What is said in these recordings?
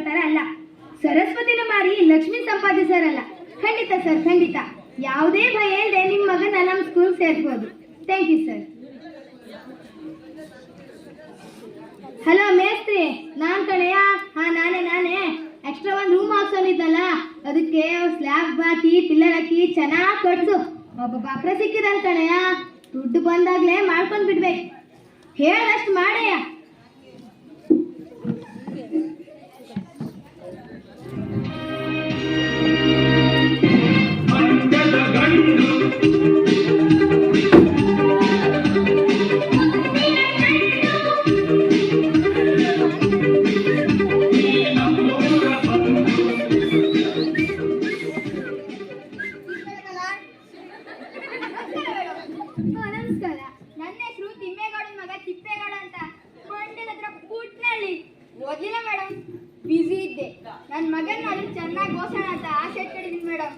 ತರ ಅಲ್ಲ. ಸರಸ್ವತಿನ ಮಾರಿ ಲಕ್ಷ್ಮಿ ಸಂಪಾದಿಸರಲ್ಲ. ಖಂಡಿತ ಸರ್, ಖಂಡಿತ. ಯಾವುದೇ ಭಯ ಇಲ್ಲದೆ ನಿಮ್ಮ ಮಗನ ನಮ್ಮ ಸ್ಕೂಲ್ ಸೇರ್ಬೋದು. Thank you sir. ಹಲೋ ಮೇಸ್ತ್ರಿ, ನಾನ್ ಕಣೆಯ. ಹಾ, ನಾನೇ. ಎಕ್ಸ್ಟ್ರಾ ಒಂದು ರೂಮ್ ಹಾಕ್ಸೋನಿದ್ದಲ್ಲ, ಅದಕ್ಕೆ ಸ್ಲ್ಯಾಬ್ ಹಾಕಿ ಪಿಲ್ಲರ್ ಹಾಕಿ ಚೆನ್ನಾಗಿ ಕಟ್ಸು. ಒಬ್ಬ ಬಾಕ್ರ ಸಿಕ್ಕಿದಂತ ಕಣೆಯ. ದುಡ್ಡು ಬಂದಾಗ್ಲೇ ಮಾಡ್ಕೊಂಡ್ ಬಿಡ್ಬೇಕು. ಹೇಳದಷ್ಟು ಮಾಡಯ್ಯ. ನಮಸ್ಕಾರ. ನನ್ನ ಹೆಸರು ತಿಮ್ಮೇಗೌಡನ ಮಗ ತಿಪ್ಪೇಗೌಡ ಅಂತ. ಮಂಡ್ಯದ ಹತ್ರ ಪುಟ್ನಳ್ಳಿ. ಓದಿಲ್ಲ ಮೇಡಮ್, ಬಿಸಿ ಇದ್ದೆ. ನನ್ನ ಮಗನ ಅಲ್ಲಿ ಚೆನ್ನಾಗಿ ಓಸೋಣ ಅಂತ ಆಸೆ ಇಟ್ಕೊಂಡಿದ್ದೀನಿ madam.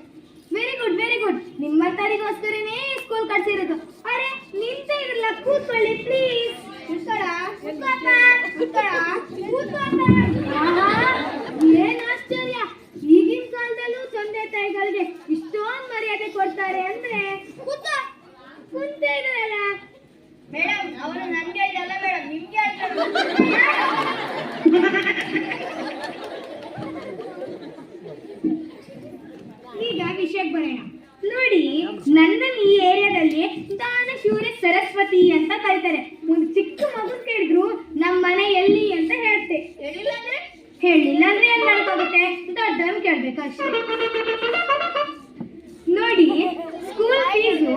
Very good, very good. ನಿಮ್ಮ ತಾರಿಗೋಸ್ಕರನೇ ಸ್ಕೂಲ್ ಕಟ್ಸಿರೋದು. ಅರೆ, ನಿಂತ ಇರಲ್ಲ, ಕೂತ್ಕೊಳ್ಳಿ ಪ್ಲೀಸ್. ಏನ್ ಆಶ್ಚರ್ಯ, ಈಗಿನ ಕಾಲದಲ್ಲೂ ತಂದೆ ತಾಯಿಗಳಿಗೆ ಇಷ್ಟೊಂದು ಮರ್ಯಾದೆ ಕೊಡ್ತಾರೆ ಅಂದ್ರೆ ಕುಂತೇ ಇದ್ರಲ್ಲ ಮೇಡಮ್. ಅವರು ನನ್ಗೆ ಇದಲ್ಲ ಮೇಡಮ್, ನಿಮ್ಗೆ ಈಗ ವಿಷಯಕ್ಕೆ ಬರೋಣ. ನೋಡಿ, ನನ್ನ ಈ ಏರಿಯಾದಲ್ಲಿ ದಾನಶೂರ ಸರಸ್ವತಿ ಅಂತ ಕರೀತಾರೆ. ಒಂದು ಚಿಕ್ಕ ಮಗು ಕೇಳಿದ್ರು ನಮ್ಮ ಮನೆ ಎಲ್ಲಿ ಅಂತ ಹೇಳ್ತೆ. ಹೇಳಿಲ್ಲ ಅಂದ್ರೆ ಏನ್ ಮಾಡ್ಕೋಗುತ್ತೆ? ದೊಡ್ಡವನ್ ಕೇಳ್ಬೇಕು ಅಷ್ಟೇ. ನೋಡಿ, ಸ್ಕೂಲ್ ಫೀಸು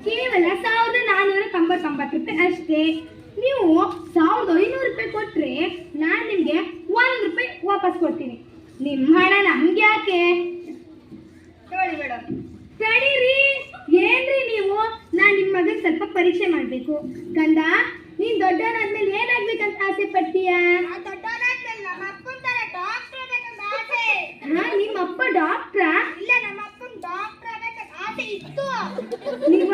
ಕೇವಲ 1499 ರೂಪಾಯಿ ಅಷ್ಟೇ. ನೀವು 1500 ರೂಪಾಯಿ ಕೊಟ್ರೆ ನಾನು ನಿಮ್ಗೆ 1 ರೂಪಾಯಿ ವಾಪಸ್ ಕೊಡ್ತೀನಿ. ನಿಮ್ಮ ಹಣ ನಮ್ಗೆ ಯಾಕೆ? ನೋಡಿ ಮೇಡಮ್. ತಡೀರಿ, ಏನ್ರಿ ನೀವು? ನಾನ್ ನಿಮ್ ಮಗನ್ ಸ್ವಲ್ಪ ಪರೀಕ್ಷೆ ಮಾಡ್ಬೇಕು. ಕಂದ, ನೀನ್ ದೊಡ್ಡವನಾದ್ಮೇಲೆ ಏನಾಗ್ಬೇಕಂತ ಆಸೆ ಪಡ್ತೀಯಾ? ನಿಮ್ಮ ಅಪ್ಪ ಡಾಕ್ಟ್ರಾ? ಇಲ್ಲ, ನಮ್ಮ ಅಪ್ಪನ ಡಾಕ್ಟರ್ ಆಗ್ಬೇಕಂತ ಆಸೆ ಇತ್ತು. ನೀವು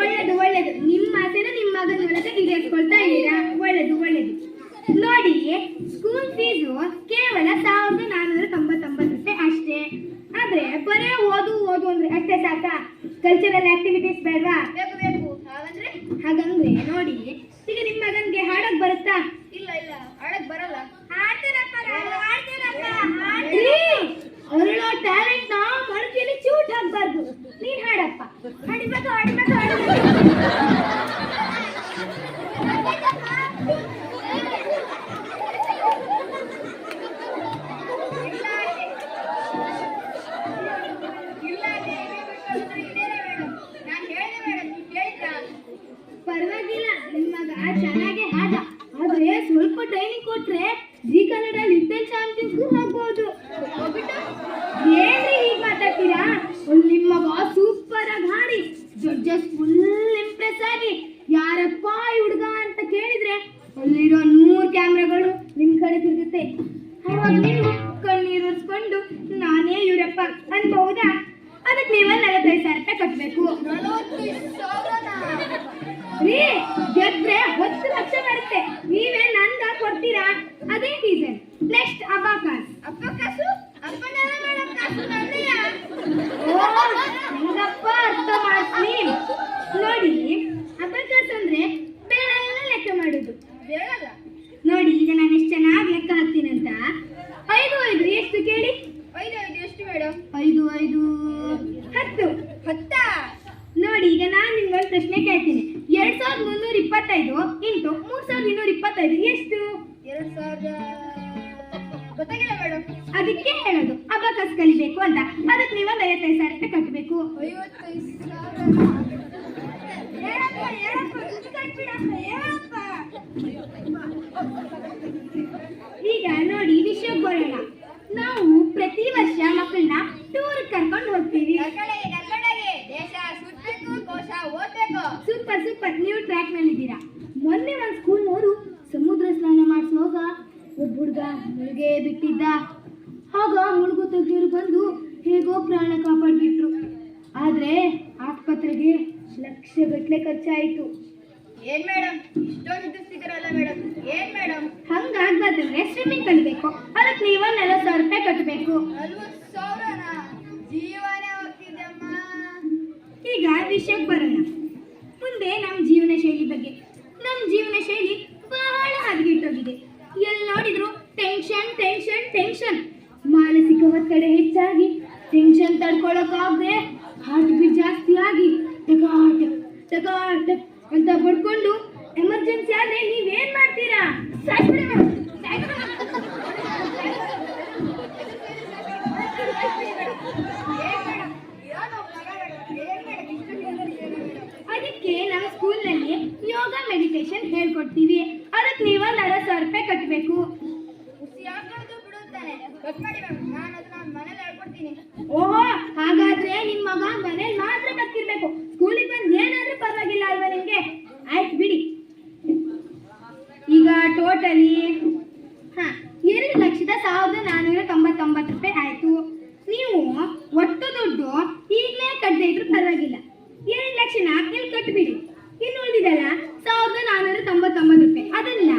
ಒಳ್ಳೇದು. ನಿಮ್ಮ ಆಸೆನ ನಿಮ್ಮ ಮಗನ ಒಳಗೆ ಈಡೇರಿಸ್ಕೊಳ್ತಾ ಇದ್ದೀರಾ. ಒಳ್ಳೇದು. ನೋಡಿ, ಸ್ಕೂಲ್ ಫೀಸು ಕೇವಲ 1499 ರೂಪಾಯಿ ಅಷ್ಟೇ. ಆದ್ರೆ ಬರೇ ಓದು ಅಂದ್ರೆ ಅಷ್ಟೇ ಸಾಕಾ? ಕಲ್ಚರಲ್ ಆಕ್ಟಿವಿಟೀಸ್ ಬೇಡವಾ? ಬೇಕು. ಹಾಗಂದ್ರೆ ನೋಡಿ, ಈಗ ನಿಮ್ಮ ಮಗನ್ಗೆ ಹಾಡಕ್ ಬರುತ್ತಾ? ಇಲ್ಲ, ಹಾಡಕ್ ಬರಲ್ಲ. ಅರಳೋ ಟ್ಯಾಲೆಂಟ್ ನ ಮಡಕೆಯಲ್ಲಿ ಚೂಟ್ ಹಾಕ್ಬಾರ್ದು. ನೀನ್ ಹಾಡಪ್ಪ. ಹಾಡಿಬೇಕು. ಪರವಾಗಿಲ್ಲ, ನಿಮ್ಮ ಮಗ ಚೆನ್ನಾಗೆ ಹಾಡ. ಆದ್ರೆ ಸ್ವಲ್ಪ ಟ್ರೈನಿಂಗ್ ಕೊಟ್ರೆ ಜಿ ಕನ್ನಡ ಲಿಟಲ್ ಚಾಂಪಿಯನ್ಸ್ಗೂ ಹೋಗ್ಬೋದು. ಏನ್ರಿ ಹೀಗೆ ಮಾತಾಡ್ತೀರಾ? ನಿಮ್ಮ ಮಗ ಸೂಪರ್ ಆಗಿ ಹಾಡಿ ಜಡ್ಜಸ್ ಫುಲ್ ಇಂಪ್ರೆಸ್ ಆಗಿ ಯಾರಪ್ಪ ಈ ಹುಡುಗ ಅಂತ ಕೇಳಿದ್ರೆ ಅಲ್ಲಿರೋ 100 ಕ್ಯಾಮ್ರಾಗಳು ನಿಮ್ ಕಡೆ ತಿರುಗುತ್ತೆ. ಅವಾಗ ನೀವು ಕಣ್ಣೀರು ಒರೆಸ್ಕೊಂಡು ನಾನೇ ಇವರಪ್ಪ ಅನ್ಬಹುದಾ? ಅದಕ್ಕೆ ನೀವ 45,000 ರೂಪಾಯಿ ಕಟ್ಟಬೇಕು. ರೀ, ಗೆದ್ರೆ 10 ಲಕ್ಷ ಬರುತ್ತೆ. ನೀವೇ ನಂದ ಕೊಡ್ತೀರಾ? ಅದೇ ರೀಸನ್. Next abacus. ಹೆಂಗಪ್ಪ ಅರ್ಥ ಮಾಡ್ತೀನಿ. ನೋಡಿ, ಅಬಾಕಸ್ ಅಂದ್ರೆ ಬೇಳೆಲ್ಲ ಲೆಕ್ಕ ಮಾಡುದು. ನೋಡಿ, ಈಗ ನಾನು ಎಷ್ಟು ಚೆನ್ನಾಗಿ ಲೆಕ್ಕ ಹಾಕ್ತೀನಂತ. 5 ಎಷ್ಟು ಕೇಳಿ? 5 ಎಷ್ಟು ಮೇಡಮ್? 5 10. ನೋಡಿ, ಈಗ ನಾನು ನಿಮ್ಗೊಂದು ಪ್ರಶ್ನೆ ಕೇಳ್ತೀನಿ. 2325 ಇಂಟು 3225 ಎಷ್ಟು? 2000. ಗೊತ್ತಾಗಿಲ್ಲ ಮೇಡಮ್. ಅದಕ್ಕೆ ಹೇಳೋದು ಅಬಾಕಸ್ ಕಲಿಬೇಕು ಅಂತ. ಅದಕ್ಕೆ ನೀವು 55,000 ರೂಪಾಯಿ ಕಟ್ಟಬೇಕು. 55,000. ಈಗ ನೋಡಿ, ವಿಷಯಕ್ಕೆ ಬರೋಣ. ನಾವು ಪ್ರತಿ ವರ್ಷ ಮಕ್ಕಳನ್ನ ಟೂರ್ ಕರ್ಕೊಂಡು ಹೋಗ್ತೀವಿ. ದೇಶ ಸುತ್ತಬೇಕು, ಕೋಶ ಓದಬೇಕು. ಸೂಪರ್, ನೀವು ಟ್ರ್ಯಾಕ್ ನಲ್ಲಿ ಇದ್ದೀರಾ. ಮೊನ್ನೆ ಒಂದು ಸ್ಕೂಲ್ನವರು ಸಮುದ್ರ ಸ್ನಾನ ಮಾಡಿಸುವಾಗ ಒಬ್ಬ ಹುಡುಗ ಮುಳುಗೆ ಬಿಟ್ಟಿದ್ದ. ಆಗ ಮುಳುಗು ತೆಗೆಯೋರು ಬಂದು ಹೇಗೋ ಪ್ರಾಣ ಕಾಪಾಡ್ಬಿಟ್ರು. ಆದ್ರೆ ಆಸ್ಪತ್ರೆಗೆ ಲಕ್ಷಗಟ್ಟಲೆ ಖರ್ಚಾಯಿತು. ಏನ್ ಮೇಡಮ್, ಇಷ್ಟೊಂದು ಸಿಗರಲ್ಲ ಮೇಡಮ್? ಏನ್ ಮೇಡಮ್, ಹಂಗಾಗ್ಬಾರ್ದಂದ್ರೆ ಸ್ವಿಮ್ಮಿಂಗ್ ಕಲಿಬೇಕು. ಅದಕ್ಕೆ ನೀವು 40,000 ರೂಪಾಯಿ ಕಟ್ಟಬೇಕು. 40,000 ಜೀವನೇ ಹೋಗ್ತಿದ್ದಮ್ಮ. ಈಗ ವಿಷಯಕ್ಕೆ ಬರೋಣ. ಮುಂದೆ ನಮ್ಮ ಜೀವನ ಶೈಲಿ ಬಗ್ಗೆ. ನಮ್ಮ ಜೀವನ ಶೈಲಿ ಬಹಳ ಹದಗೆಟ್ಟೋಗಿದೆ. ಎಲ್ಲಿ ನೋಡಿದ್ರು ಟೆನ್ಷನ್ ಟೆನ್ಷನ್ ಟೆನ್ಷನ್. ಮಾನಸಿಕ ಒತ್ತಡ ಹೆಚ್ಚಾಗಿ ಟೆನ್ಷನ್ ತಡ್ಕೊಳ್ಳೋಕ್ಕಾಗದೆ ಹಾರ್ಟ್ ಬೀಟ್ ಜಾಸ್ತಿ ಆಗಿ ಟಕಾಟಕ್ ಟಕಾಟಕ್ ಅಂತ ಬಡ್ಕೊಂಡು ಎಮರ್ಜೆನ್ಸಿ ಆದ್ರೆ ನೀವೇನ್ ಮಾಡ್ತೀರಾ? ಸಾಯ್ಬಿಡಿ ಮೇಡಮ್, ಸಾಯ್ಬಿಡಿ ಮೇಡಮ್. ಅದಕ್ಕೆ ನಾವು ಸ್ಕೂಲ್ನಲ್ಲಿ ಯೋಗ ಮೆಡಿಟೇಷನ್ ಹೇಳ್ಕೊಡ್ತೀವಿ. ಅದಕ್ಕೆ ನೀವು 40,000 ರೂಪಾಯಿ ಕಟ್ಟಬೇಕು. ಓಹೋ, ಹಾಗಾದ್ರೆ ನಿಮ್ಮ ಮಗ ಮನೇಲಿ ಮಾತ್ರ ಬರ್ತಿರ್ಬೇಕು. ಸ್ಕೂಲಿಗೆ ಬಂದು ಏನಾದ್ರೂ ಪರವಾಗಿಲ್ಲ ಅಲ್ವಾ ನಿಮ್ಗೆ? ಆಯ್ತು ಬಿಡಿ. ಈಗ ಟೋಟಲಿ 2,199,000 ರೂಪಾಯಿ ಆಯ್ತು. ನೀವು ಒಟ್ಟು ದುಡ್ಡು ಈಗಲೇ ಕಟ್ಟದೆ ಇದ್ರೂ ಪರವಾಗಿಲ್ಲ. 2 ಲಕ್ಷನ ಇಲ್ಲಿ ಕಟ್ಬಿಡಿ. ಇನ್ನು ಉಳಿದಿದಲ್ಲ 1,499 ರೂಪಾಯಿ. ಅದನ್ನ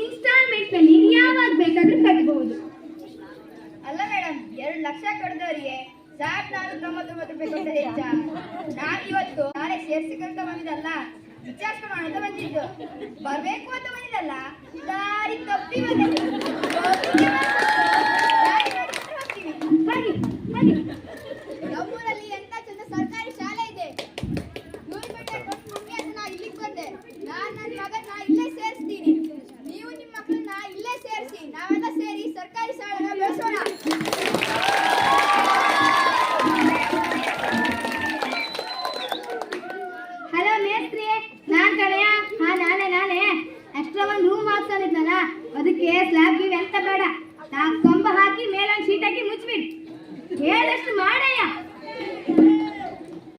ಇನ್ಸ್ಟಾಲ್ಮೆಂಟ್ ನಲ್ಲಿ ಯಾವಾಗ ಬೇಕಾದ್ರೂ ಕಟ್ಬಹುದು. ಅಲ್ಲ ಮೇಡಮ್, 2 ಲಕ್ಷ ಕಡ್ದವ್ರಿಗೆ 1,499 ರೂಪಾಯಿ ಕೊಟ್ಟರೆ ಹೆಚ್ಚ? ನಾವಿವತ್ತು ನಾಳೆ ಸೇರ್ಸಿಕಂತ ಬಂದಿದ್ದಲ್ಲ, ವಿಚಾರಿಸ್ಕೊಂಡು ಅಂತ ಬಂದಿದ್ದು. ಬರ್ಬೇಕು ಅಂತ ಬಂದಿದ್ದಲ್ಲ, ದಾರಿ ತಪ್ಪಿ ಬಂದಿದ್ದು. ನಮ್ಮೂರಲ್ಲಿ ಎಂತ ಚಂದ ಸರ್ಕಾರಿ ಶಾಲೆ ಇದೆ. ನಾ ಇಲ್ಲಿಗೆ ಬಂದೆ. ನನ್ನ ಮಗನ್ನ ಇಲ್ಲೇ ಸೇರಿಸ್ತೀನಿ. ನೀವು ನಿಮ್ಮ ಮಕ್ಕಳನ್ನ ಇಲ್ಲೇ ಸೇರಿಸಿ. ನಾವೆಲ್ಲ ಸೇರಿ ಸರ್ಕಾರಿ ಶಾಲೆನ ಬೆಳೆಸೋಣ. ಹಲೋ ಮೇಸ್ತ್ರಿ, ನಾನ್ ಕಡೆಯ. ನಾನೇ ಎಕ್ಸ್ಟ್ರಾ ಒಂದು ರೂಮ್ ಹಾಕ್ಸೋದಿದ್ನಲ್ಲ, ಅದಕ್ಕೆ ಸ್ಲ್ಯಾಬ್ ಎಂತ ಬೇಡ.